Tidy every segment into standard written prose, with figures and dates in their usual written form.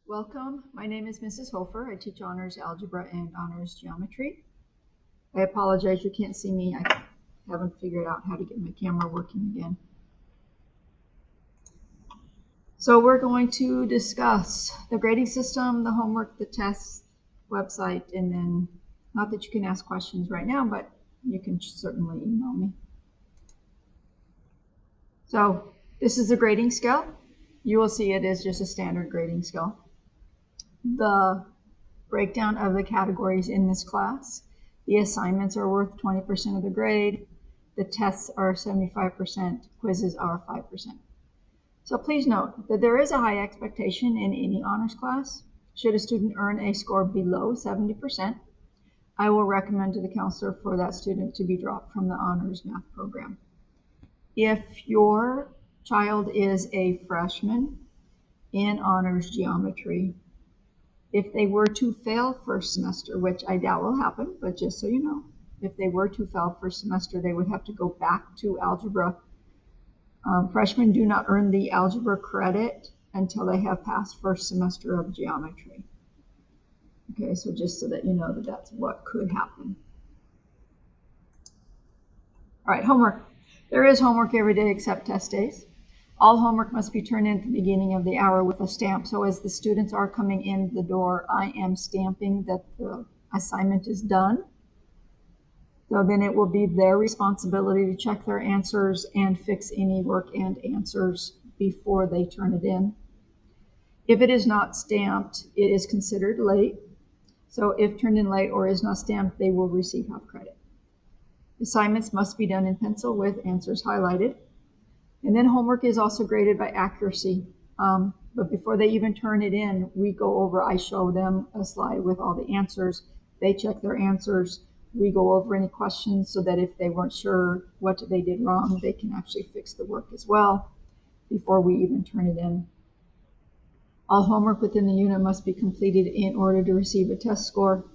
Welcome. My name is Mrs. Hofer. I teach honors algebra and honors geometry. I apologize you can't see me. I haven't figured out how to get my camera working again. So we're going to discuss the grading system, the homework, the tests, website, and then, not that you can ask questions right now, but you can certainly email me. So this is the grading scale. You will see it is just a standard grading scale. The breakdown of the categories in this class. The assignments are worth 20% of the grade. The tests are 75%. Quizzes are 5%. So please note that there is a high expectation in any honors class. Should a student earn a score below 70%, I will recommend to the counselor for that student to be dropped from the honors math program. If your child is a freshman in honors geometry, if they were to fail first semester, which I doubt will happen, but just so you know, if they were to fail first semester, they would have to go back to algebra. Freshmen do not earn the algebra credit until they have passed first semester of geometry. Okay, so just so that you know that that's what could happen. All right, homework. There is homework every day except test days. All homework must be turned in at the beginning of the hour with a stamp. So as the students are coming in the door, I am stamping that the assignment is done. So then it will be their responsibility to check their answers and fix any work and answers before they turn it in. If it is not stamped, it is considered late. So if turned in late or is not stamped, they will receive half credit. Assignments must be done in pencil with answers highlighted. And then homework is also graded by accuracy. But before they even turn it in, we go over, I show them a slide with all the answers. They check their answers. We go over any questions so that if they weren't sure what they did wrong, they can actually fix the work as well before we even turn it in. All homework within the unit must be completed in order to receive a test score.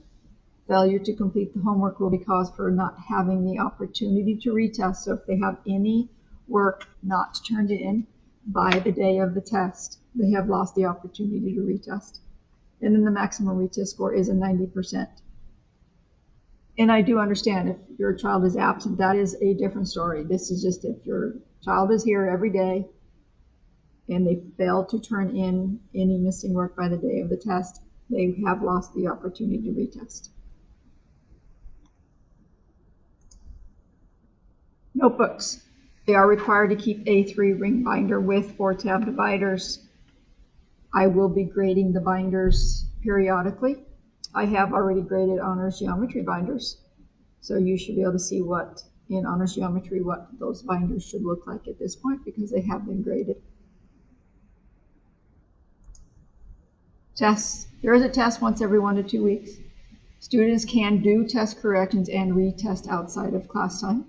Failure to complete the homework will be cause for not having the opportunity to retest. So if they have any work not turned in by the day of the test, they have lost the opportunity to retest. And then the maximum retest score is a 90%. And I do understand if your child is absent, that is a different story. This is just if your child is here every day and they fail to turn in any missing work by the day of the test, they have lost the opportunity to retest. Notebooks. They are required to keep a 3-ring binder with 4-tab dividers. I will be grading the binders periodically. I have already graded honors geometry binders, so you should be able to see what in honors geometry what those binders should look like at this point because they have been graded. Tests. There is a test once every 1 to 2 weeks. Students can do test corrections and retest outside of class time.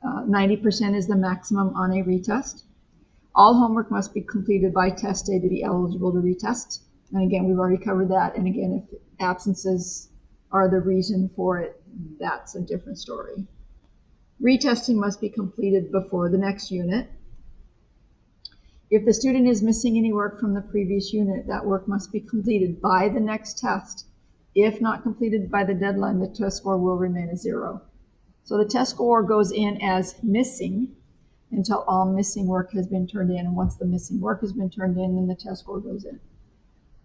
90% is the maximum on a retest. All homework must be completed by test day to be eligible to retest. And again, we've already covered that. And again, if absences are the reason for it, that's a different story. Retesting must be completed before the next unit. If the student is missing any work from the previous unit, that work must be completed by the next test. If not completed by the deadline, the test score will remain a 0. So the test score goes in as missing until all missing work has been turned in. And once the missing work has been turned in, then the test score goes in.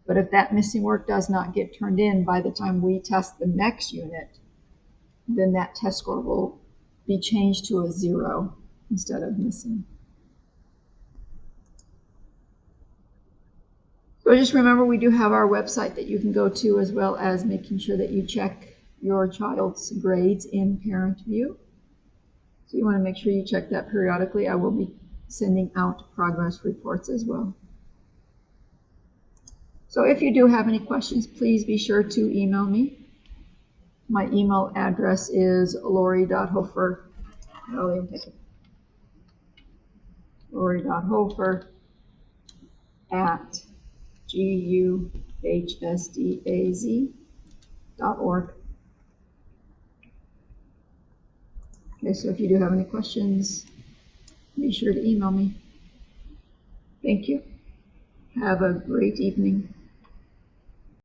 But if that missing work does not get turned in by the time we test the next unit, then that test score will be changed to a 0 instead of missing. So just remember, we do have our website that you can go to, as well as making sure that you check your child's grades in Parent View. So you want to make sure you check that periodically. I will be sending out progress reports as well. So if you do have any questions, please be sure to email me. My email address is lori.hofer, lori.hofer@guhsdaz.org. Okay, so if you do have any questions, be sure to email me. Thank you. Have a great evening.